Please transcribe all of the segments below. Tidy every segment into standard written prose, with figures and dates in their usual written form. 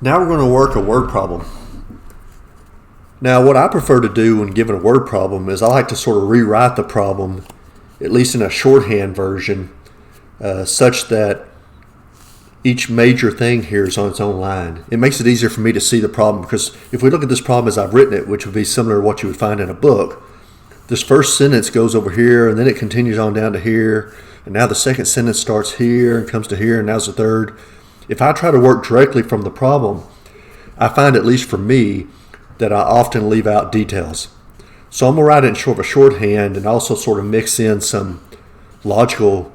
Now we're going to work a word problem. Now what I prefer to do when given a word problem is I like to sort of rewrite the problem, at least in a shorthand version, such that each major thing here is on its own line. It makes it easier for me to see the problem, because if we look at this problem as I've written it, which would be similar to what you would find in a book, this first sentence goes over here and then it continues on down to here, and now the second sentence starts here and comes to here, and now's the third. If I try to work directly from the problem, I find, at least for me, that I often leave out details. So I'm going to write it in sort of a shorthand and also sort of mix in some logical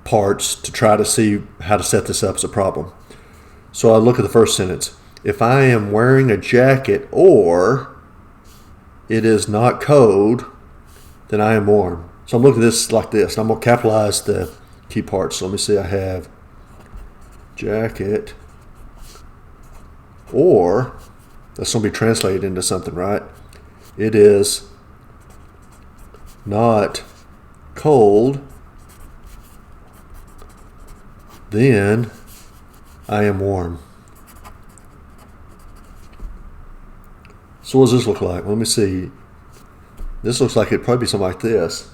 parts to try to see how to set this up as a problem. So I look at the first sentence. If I am wearing a jacket or it is not cold, then I am warm. So I'm looking at this like this, and I'm going to capitalize the key parts. So let me see, I have jacket, or that's going to be translated into something, right? It is not cold, then I am warm. So what does this look like? Let me see. This looks like it'd probably be something like this.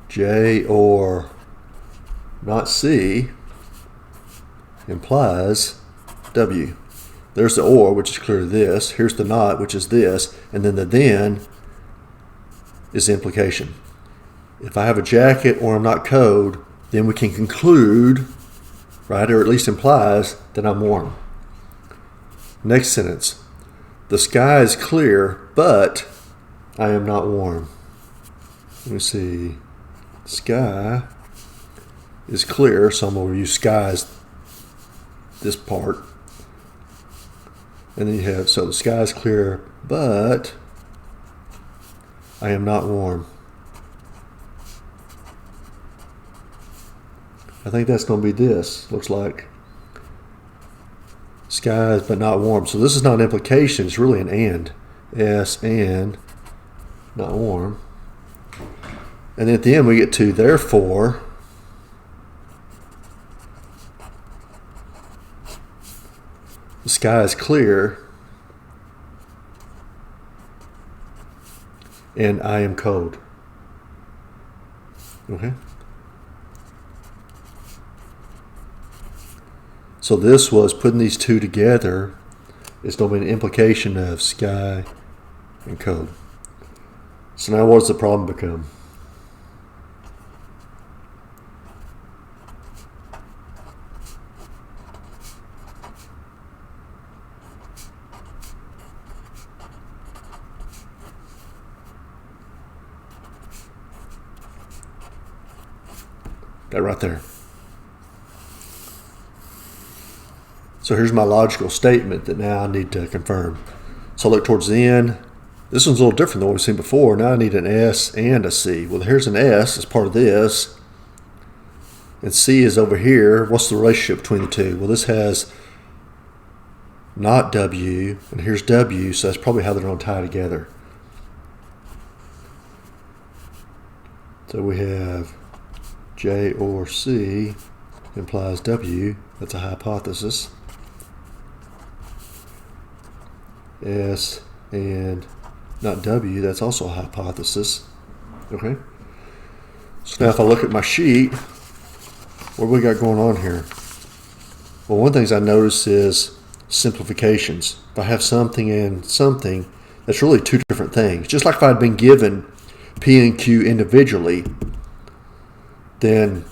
J or not C implies W. There's the or, which is clearly this. Here's the not, which is this. And then the then is the implication. If I have a jacket or I'm not cold, then we can conclude, right, or at least implies, that I'm warm. Next sentence. The sky is clear, but I am not warm. Let me see. Sky is clear, so I'm going to use sky as this part. And then you have, so the sky is clear, but I am not warm. I think that's going to be this. Looks like skies but not warm. So this is not an implication, it's really an and. S and not warm. And then at the end we get to therefore the sky is clear and I am cold. Okay. So this was putting these two together. It's going to be an implication of sky and cold. So now what does the problem become? That right there. So here's my logical statement that now I need to confirm. So I look towards the end. This one's a little different than what we've seen before. Now I need an S and a C. Well, here's an S as part of this. And C is over here. What's the relationship between the two? Well, this has not W, and here's W, so that's probably how they're going to tie together. So we have J or C implies W. That's a hypothesis. S and not W, that's also a hypothesis. Okay. So now if I look at my sheet, what do we got going on here? Well, one of the things I notice is simplifications. If I have something and something, that's really two different things. Just like if I had been given P and Q individually, then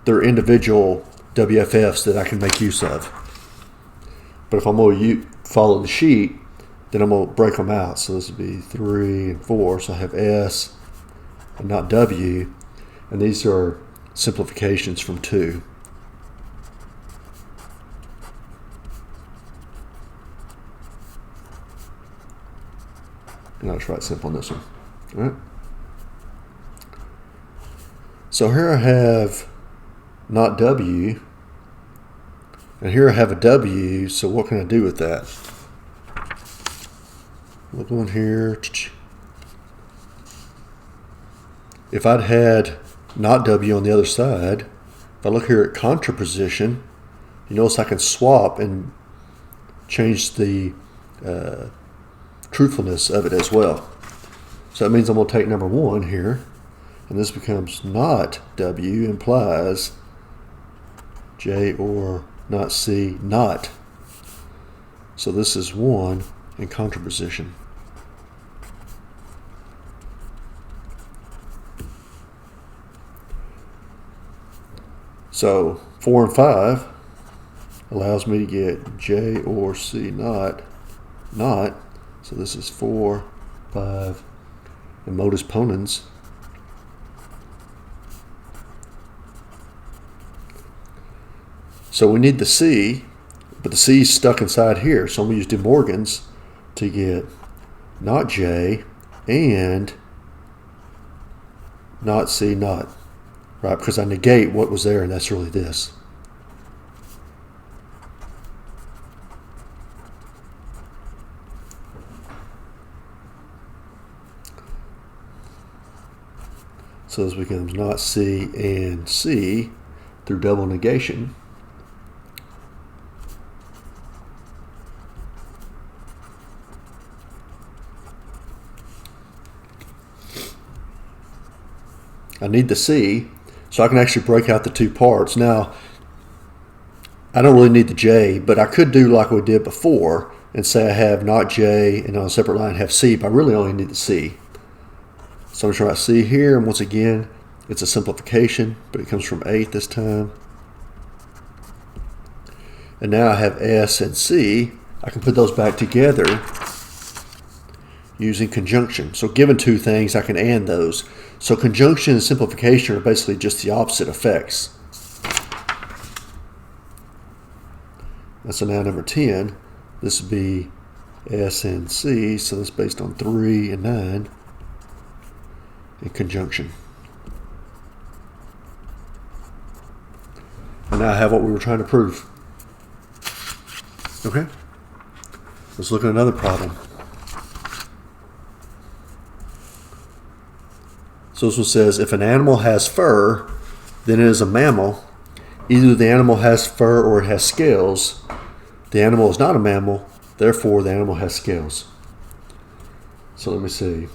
they're individual WFFs that I can make use of. But if I'm going to follow the sheet, then I'm going to break them out. So this would be 3 and 4. So I have S and not W. And these are simplifications from 2. And I'll just write simple on this one. All right. So here I have not W. And here I have a W. So what can I do with that? We'll go in here. If I'd had not W on the other side, if I look here at contraposition, you notice I can swap and change the truthfulness of it as well. So that means I'm going to take number 1 here, and this becomes not W implies J or not C not. So this is 1 in contraposition. So 4 and 5 allows me to get J or C not. So this is 4, 5, and modus ponens. So we need the C, but the C is stuck inside here. So I'm going to use De Morgan's to get not J and not C not, right? Because I negate what was there, and that's really this. So this becomes not C and C through double negation. I need the C, so I can actually break out the 2 parts. Now, I don't really need the J, but I could do like we did before and say I have not J and on a separate line have C, but I really only need the C. So I'm going to write C here, and once again, it's a simplification, but it comes from 8 this time. And now I have S and C. I can put those back together using conjunction. So given 2 things, I can AND those. So conjunction and simplification are basically just the opposite effects. And so now number 10, this would be S and C, so that's based on 3 and 9 in conjunction. And now I have what we were trying to prove. Okay? Let's look at another problem. So this one says, if an animal has fur, then it is a mammal. Either the animal has fur or it has scales. The animal is not a mammal, therefore the animal has scales. So let me see.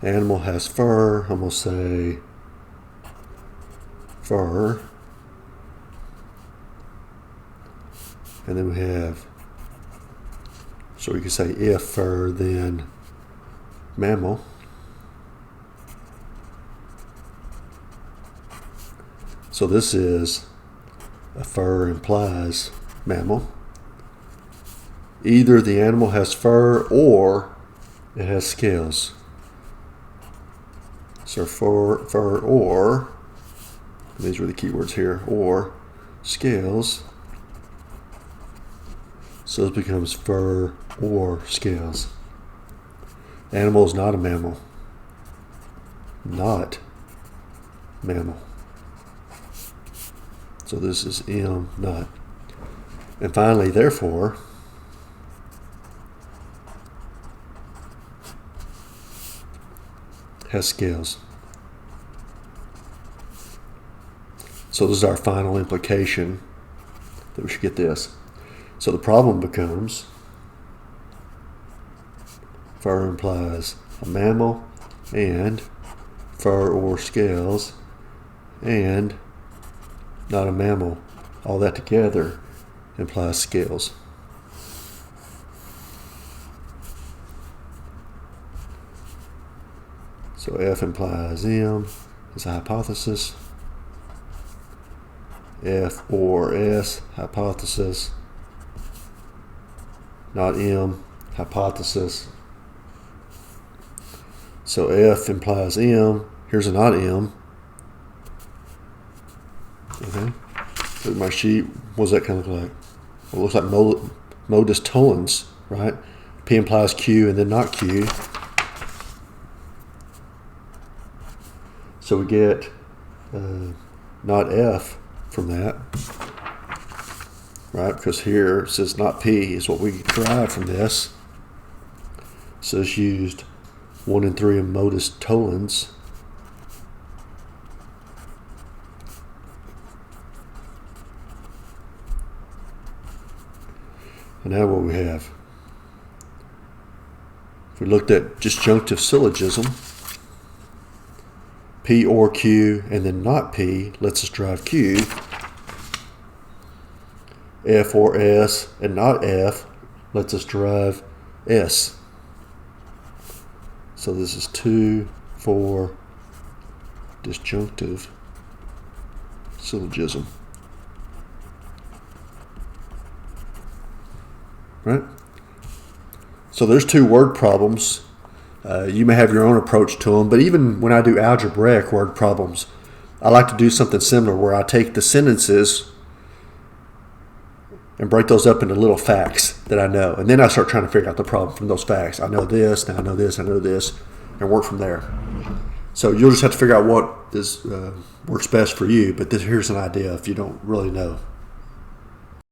The animal has fur. I'm going to say fur. And then we have, so we can say if fur, then mammal. So this is a fur implies mammal. Either the animal has fur or it has scales. So fur or, these are the keywords here, or scales. So this becomes fur or scales. Animal is not a mammal. Not mammal. So this is M not. And finally, therefore, has scales. So this is our final implication that we should get this. So the problem becomes fur implies a mammal and fur or scales and not a mammal. All that together implies scales. So F implies M is a hypothesis. F or S, hypothesis. Not M, hypothesis. So F implies M. Here's a not M. Okay. Look at my sheet. What does that kind of look like? Well, it looks like modus tollens, right? P implies Q and then not Q. So we get not F from that, right? Because here it says not P is what we derive from this. So it's used 1 and 3 in modus tollens. And now what we have? If we looked at disjunctive syllogism, P or Q and then not P lets us derive Q. F or S and not F lets us derive S. So this is 2 for disjunctive syllogism. Right? So there's 2 word problems. You may have your own approach to them, but even when I do algebraic word problems, I like to do something similar where I take the sentences and break those up into little facts that I know. And then I start trying to figure out the problem from those facts. I know this, now I know this, I know this, and work from there. So you'll just have to figure out what is works best for you, but here's an idea if you don't really know.